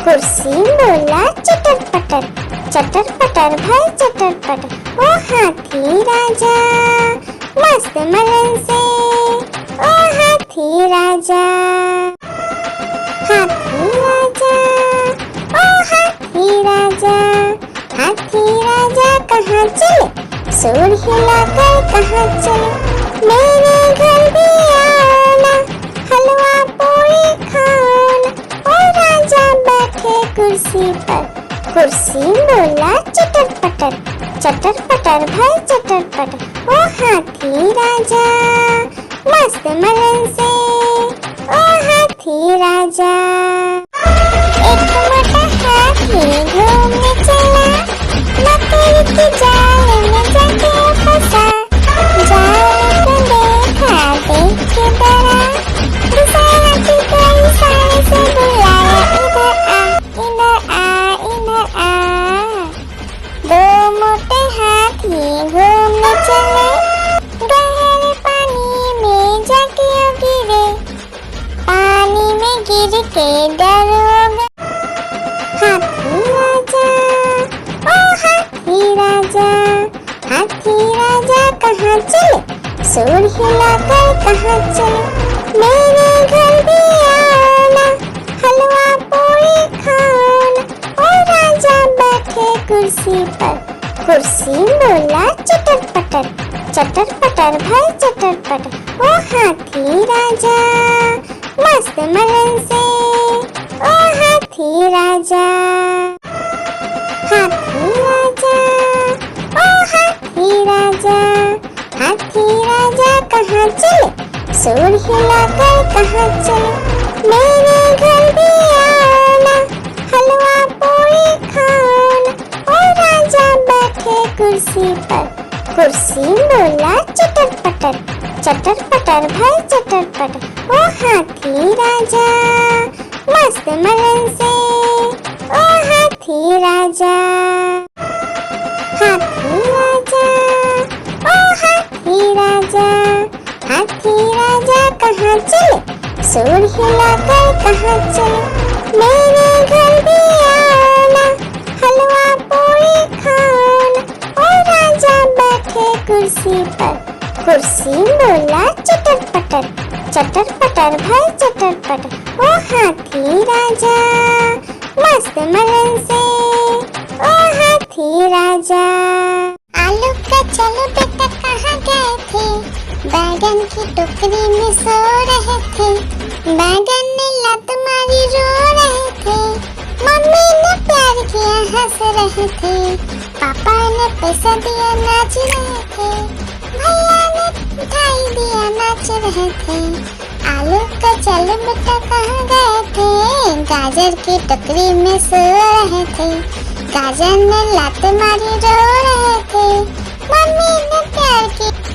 कुर्सी बोला चटर पटर, चटर पटर भाई चटर पटर। ओ हाथी राजा मस्त मलन से, ओ हाथी राजा। हाथी राजा ओ हाथी राजा, हाथी राजा कहाँ चले, सूर हिलाकर कहाँ चले, मेरे घर भी आना, हलवा पूरी खाना। ओ राजा बैठे कुर्सी पर, कुर्सी बोला चटर पटर, चटर पटर भाई चटर पटर। ओ हाथी राजा मस्त मलन से, ओ हाथी राजा। एक मोटा हाथी घूमने चला, मकड़ी की जाल में जाके फंसा, जाल को देखा देख के डरा, दूसरे हाथी को इशारे से बुलाया, इधर आ इधर आ इधर आ। दो मोटे हाथी घूमने चले, कहाँ चले, सुर हिलाकर कहाँ चले, मेरे घर भी आना, हलवा पूरी खाना। ओ राजा बैठे कुर्सी पर, कुर्सी बोला चटर पटर, चटर पटर भाई चटर पटर। ओ हाथी राजा मस्त मलन से, ओ हाथी राजा, हाथी राजा, ओ हाथी राजा, हाथी राजा कहाँ चले, सुर हिलाकर कहाँ चले, मेरे घर भी आना, हलवा पूरी खाना। ओ राजा बैठे कुर्सी पर, कुर्सी बोला चटर पटर, चटर पटर भाई चटर पटर। ओ हाथी राजा मस्त मलन से, ओ हाथी राजा, हाथी राजा, ओ हाथी राजा, हाथी राजा कहाँ चले, सुर हिलाकर कहाँ चले, मेरे घर भी आना, हलवा पूरी खाना। ओ राजा बैठे कुर्सी पर, कुर्सी बोला चटर पटर, चटर पटर भाई चटर पटर। ओ हाथी राजा मस्त मलन से, ओ हाथी राजा। आलू का चलो बेटा कहाँ गए थे, बैगन की टोकरी में सो रहे थे, बैगन ने लात मारी रो रहे थे, मम्मी ने प्यार किया हंस रहे थे, पापा ने पैसा दिया नाच रहे थे, भैया ने मिठाई दिया नाच रहे थे। आलू का चलो बेटा कहाँ गए थे, गाजर की टोकरी में सो रहे थे, गाजर ने लात मारी रो रहे थे, मम्मी ने प्यार किया